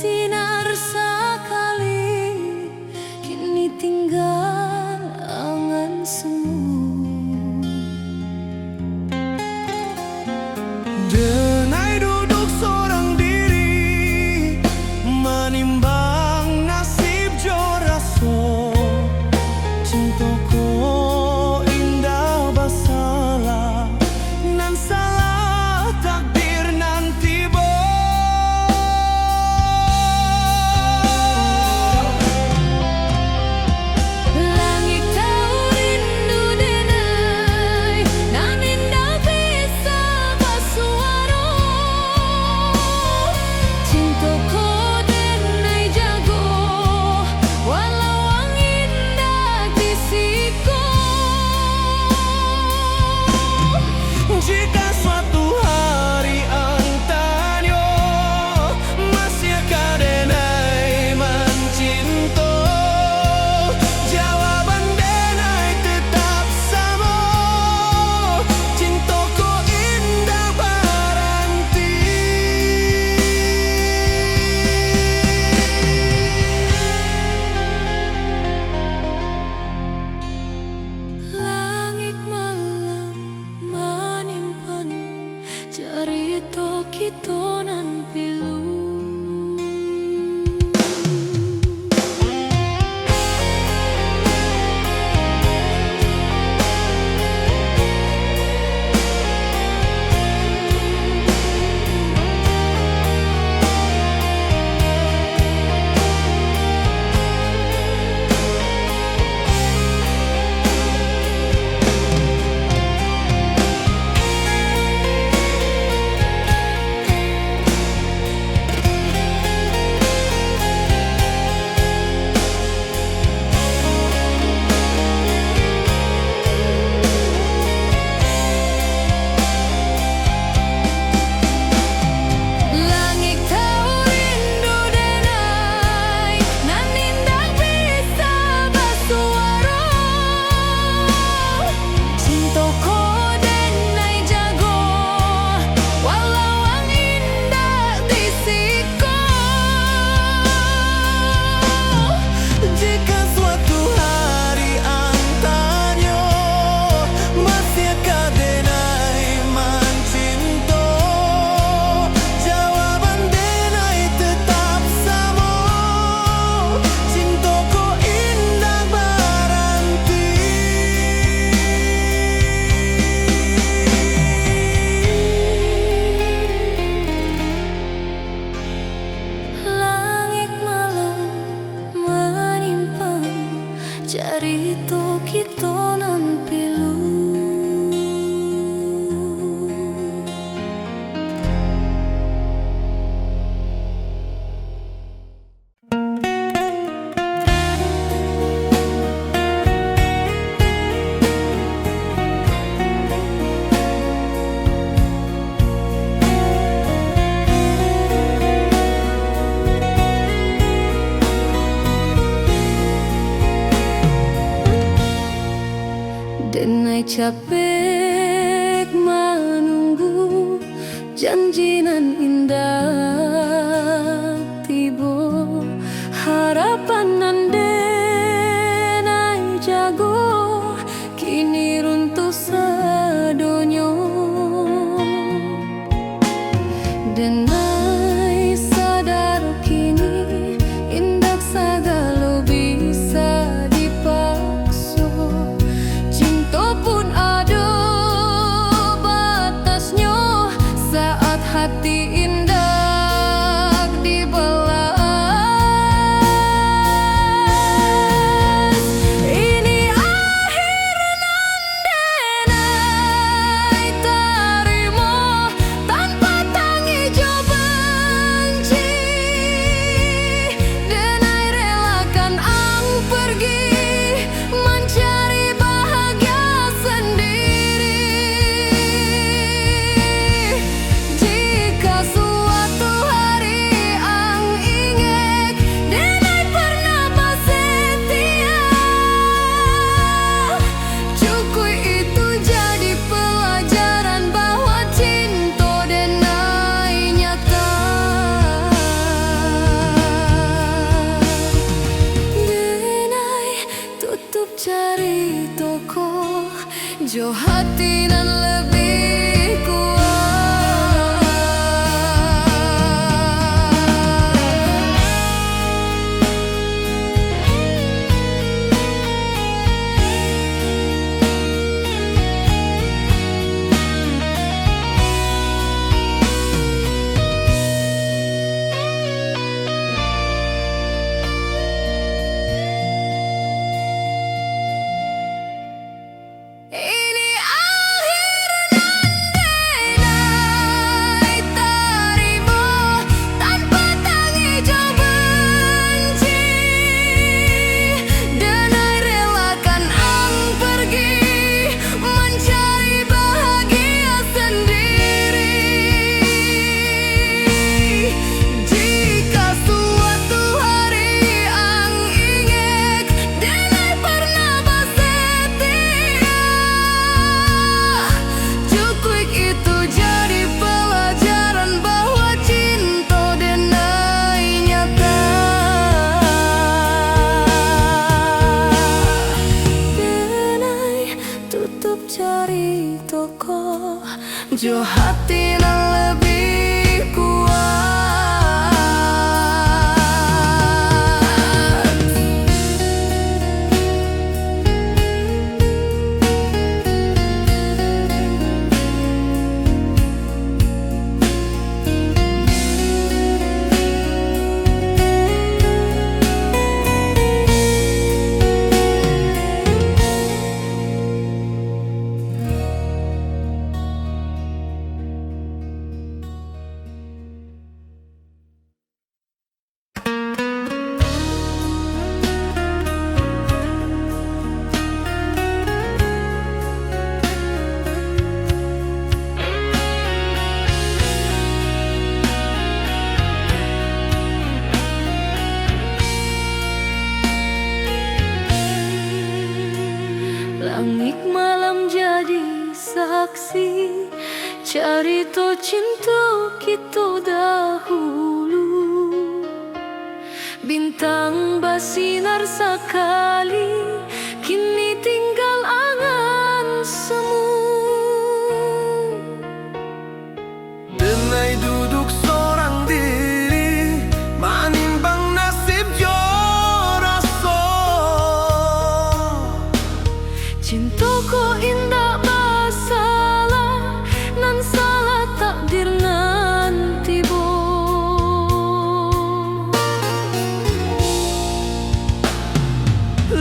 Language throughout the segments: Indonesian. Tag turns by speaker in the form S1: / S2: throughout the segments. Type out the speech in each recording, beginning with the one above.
S1: bersinar sekali, kini tinggal angan semu.
S2: Denai duduk seorang diri, menimbang nasib joraso. Cintaku indah basalah, nan salah takdir nanti bo.
S1: Langit tahu rindu denai, nan indah bisa basuaro. Cintaku denai jago, walau angin dak disiko.
S2: Jika suatu hari antanyo masih kadenai mencinta, jawaban denai tetap sama. Cintaku indah baranti.
S1: Langit malam menyimpan cerita kita nan pilu. Langit tahu rindu denai, nan indah bisa basuaro. Cintaku denai jago, walau angin dak disiko.
S2: Jika suatu hari antanyo masih kadenai mencinta, jawaban denai tetap sama. Cintaku indah baranti.
S1: Langit malam menyimpan cerita kita nan pilu. Denai capek menunggu janji nan indah tiba, harapan nan denai jago kini runtuh sadonyo. Denai sadar kini indak sagalo bisa dipaksa. Cinta pun ada Jo hati nan lebih kuat. Ini akhir denai tarimo tanpa tanggung benci. Denai relakan ang pergi mencari bahagia sendiri. Jika suatu hari ang ingek denai pernah bersetia, cukup itu jadi pelajaran bahwa cinta denai nyata. Denai tutup cari toko, jo hati nan lebih kuat. Langit malam jadi saksi cerita cinta kita dahulu. Bintang bersinar sekali, kini tinggal angan semu.
S2: Denai duduk seorang diri manimbang nasib jo rasa.
S1: Cintaku indah masalah nan salah takdir nganti bo.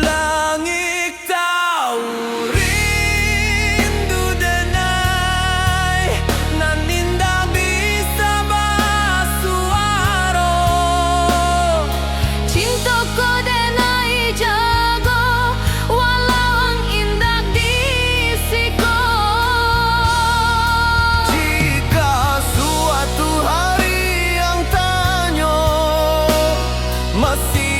S2: Langit tahu rindu denai nan indah bisa basuaro.
S1: Cintaku denai jago walau ang indah disiko.
S2: Jika suatu hari yang tanya masih